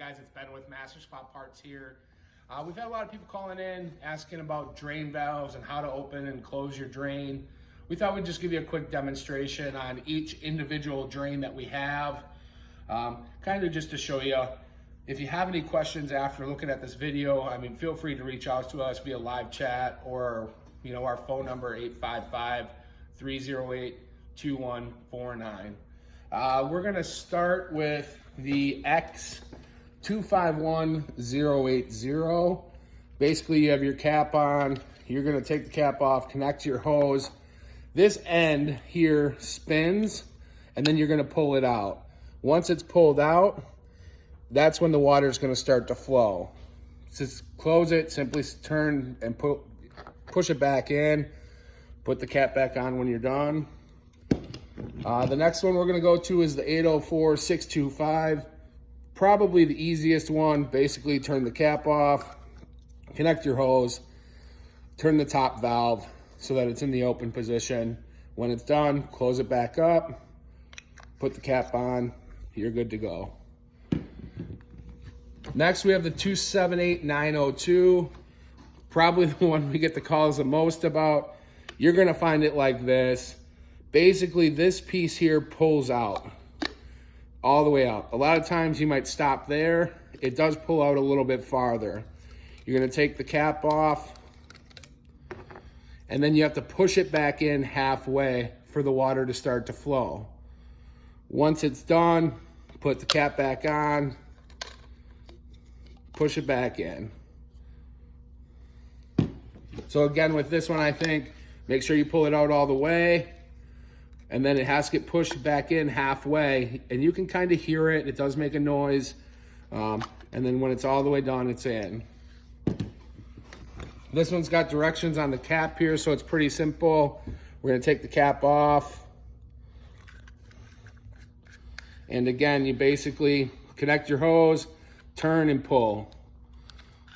guys, it's Ben with Master Spot Parts here. We've had a lot of people calling in asking about drain valves and how to open and close your drain. We thought we'd just give you a quick demonstration on each individual drain that we have, kind of just to show you. If you have any questions after looking at this video, I mean, feel free to reach out to us via live chat or, our phone number, 855-308-2149. We're gonna start with the X251080. Basically, you have your cap on. You're gonna take the cap off, connect to your hose. This end here spins, and then you're gonna pull it out. Once it's pulled out, that's when the water is gonna start to flow. Just close it, simply turn and push it back in. Put the cap back on when you're done. The next one we're gonna go to is the 804-625. Probably the easiest one. Basically, turn the cap off, connect your hose, turn the top valve so that it's in the open position. When it's done, close it back up, put the cap on, you're good to go. Next, we have the 278902. Probably the one we get the calls the most about. You're gonna find it like this. Basically, this piece here pulls out all the way out. A lot of times you might stop there. It does pull out a little bit farther. You're gonna take the cap off, and then you have to push it back in halfway for the water to start to flow. Once it's done, put the cap back on, push it back in. So again, with this one, I think, make sure you pull it out all the way, and then it has to get pushed back in halfway, and you can kind of hear it. It does make a noise. And then when it's all the way done, it's in. This one's got directions on the cap here, so it's pretty simple. We're gonna take the cap off. And again, you basically connect your hose, turn and pull.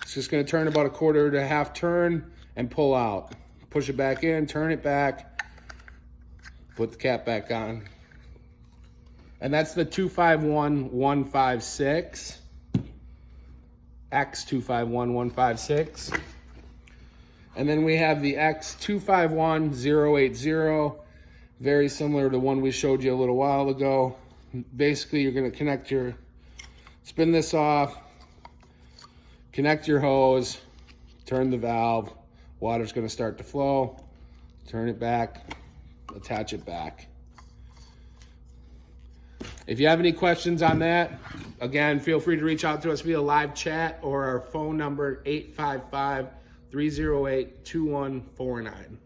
It's just gonna turn about a quarter to a half turn and pull out. Push it back in, turn it back, put the cap back on. And that's the 251156, X251156. And then we have the X251080, very similar to the one we showed you a little while ago. Basically, you're gonna spin this off, connect your hose, turn the valve, water's gonna start to flow, turn it back, attach it back. If you have any questions on that, again, feel free to reach out to us via live chat or our phone number, 855-308-2149.